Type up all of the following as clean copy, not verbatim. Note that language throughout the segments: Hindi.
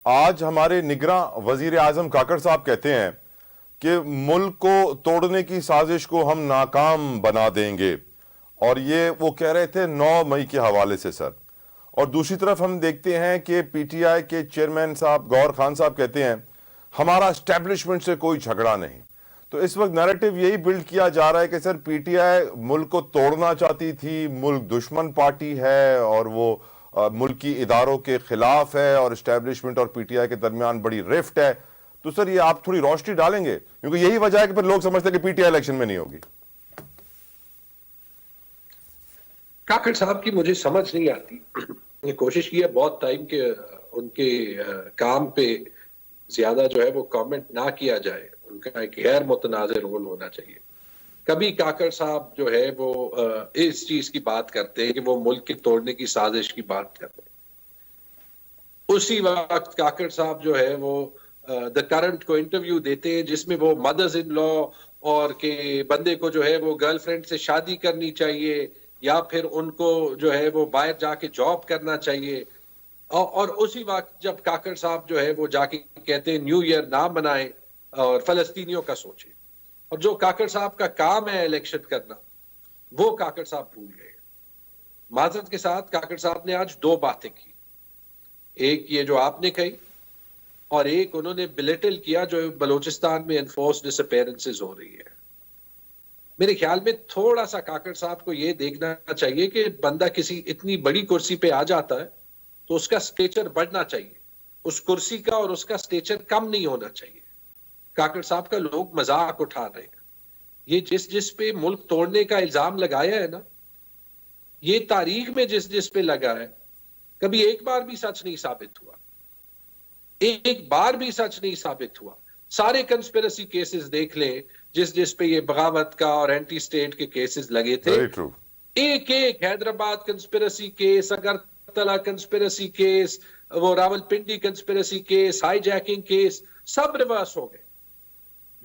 आज हमारे निगरां वजीर आजम काकड़ साहब कहते हैं कि मुल्क को तोड़ने की साजिश को हम नाकाम बना देंगे, और ये वो कह रहे थे 9 मई के हवाले से सर। और दूसरी तरफ हम देखते हैं कि पीटीआई के चेयरमैन साहब गौहर खान साहब कहते हैं हमारा एस्टेब्लिशमेंट से कोई झगड़ा नहीं। तो इस वक्त नैरेटिव यही बिल्ड किया जा रहा है कि सर पीटीआई मुल्क को तोड़ना चाहती थी, मुल्क दुश्मन पार्टी है और वो मुल्की इदारों के खिलाफ है, और एस्टेब्लिशमेंट और पीटीआई के दरमियान बड़ी रिफ्ट है। तो सर ये आप थोड़ी रोशनी डालेंगे, क्योंकि यही वजह है कि फिर लोग समझते हैं कि पीटीआई इलेक्शन में नहीं होगी। काकड़ साहब की मुझे समझ नहीं आती। ये कोशिश की है बहुत टाइम के उनके काम पे ज्यादा जो है वो कमेंट ना किया जाए, उनका एक गैर मुतनाज़िर रोल होना चाहिए। कभी काकड़ साहब जो है वो इस चीज की बात करते हैं कि वो मुल्क के तोड़ने की साजिश की बात करते हैं, उसी वक्त काकड़ साहब जो है वो द करंट को इंटरव्यू देते हैं जिसमें वो मदर्स इन लॉ और के बंदे को जो है वो गर्लफ्रेंड से शादी करनी चाहिए या फिर उनको जो है वो बाहर जाके जॉब करना चाहिए। और उसी वक्त जब काकड़ साहब जो है वो जाके कहते हैं न्यू ईयर ना मनाए और फलस्तीनियों का सोचे, और जो काकड़ साहब का काम है इलेक्शन करना, वो काकड़ साहब भूल गए। माजरत के साथ काकड़ साहब ने आज दो बातें की, एक ये जो आपने कही और एक उन्होंने बिलिटल किया जो बलूचिस्तान में एनफोर्स डिसअपीयरेंसेस हो रही है। मेरे ख्याल में थोड़ा सा काकड़ साहब को यह देखना चाहिए कि बंदा किसी इतनी बड़ी कुर्सी पे आ जाता है तो उसका स्टेचर बढ़ना चाहिए, उस कुर्सी का और उसका स्टेचर कम नहीं होना चाहिए। काकड़ साहब का लोग मजाक उठा रहे हैं। ये जिस जिस पे मुल्क तोड़ने का इल्जाम लगाया है ना, ये तारीख में जिस जिस पे लगा है, कभी एक बार भी सच नहीं साबित हुआ, एक बार भी सच नहीं साबित हुआ। सारे कंस्पिरेसी केसेस देख लें जिस जिस पे ये बगावत का और एंटी स्टेट के केसेस लगे थे, एक एक Hyderabad conspiracy case, Agartala conspiracy case, वो Rawalpindi conspiracy case, hijacking case, सब रिवर्स हो गए।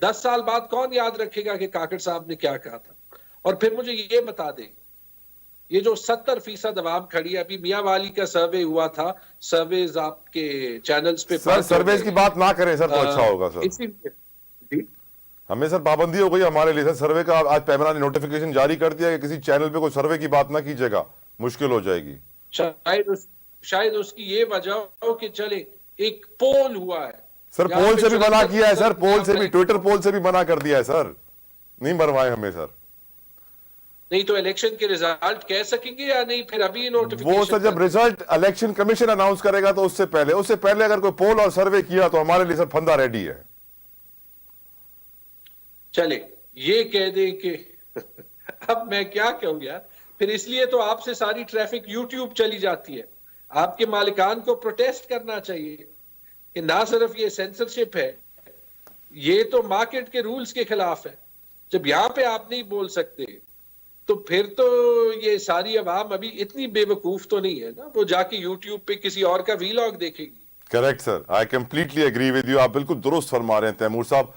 10 साल बाद कौन याद रखेगा कि काकड़ साहब ने क्या कहा था? और फिर मुझे ये बता दें, ये जो 70% अवाम खड़ी है, अभी मियां वाली का सर्वे हुआ था, सर्वेज आपके चैनल्स पे सर सर्वेज की बात ना करें सर तो अच्छा होगा सर। इसी हमें सर पाबंदी हो गई हमारे लिए सर सर्वे का। आज पैमरा ने नोटिफिकेशन जारी कर दिया कि किसी चैनल पे कोई सर्वे की बात ना कीजिएगा, मुश्किल हो जाएगी। शायद उसकी ये वजह हो कि चले एक पोल हुआ है सर, पोल से भी मना किया है सर, पोल से भी, ट्विटर पोल से भी मना कर दिया है सर, नहीं मरवाए हमें सर। नहीं तो इलेक्शन के रिजल्ट कह सकेंगे या नहीं? फिर अभी नोटिफिकेशन वो सर जब रिजल्ट इलेक्शन कमीशन अनाउंस करेगा तो उससे पहले अगर कोई पोल और सर्वे किया तो हमारे लिए सर फंदा रेडी है। चले ये कह दें कि अब मैं क्या कहूं यार, फिर इसलिए तो आपसे सारी ट्रैफिक यूट्यूब चली जाती है। आपके मालिकान को प्रोटेस्ट करना चाहिए कि ना सिर्फ ये सेंसरशिप है, ये तो मार्केट के रूल्स के खिलाफ है। जब यहां पे आप नहीं बोल सकते तो फिर तो ये सारी अवाम अभी इतनी बेवकूफ तो नहीं है ना, वो जाके यूट्यूब पे किसी और का वीलॉग देखेगी। Correct sir, I completely agree with you. आप बिल्कुल दुरुस्त फरमा रहे हैं तैमूर साहब।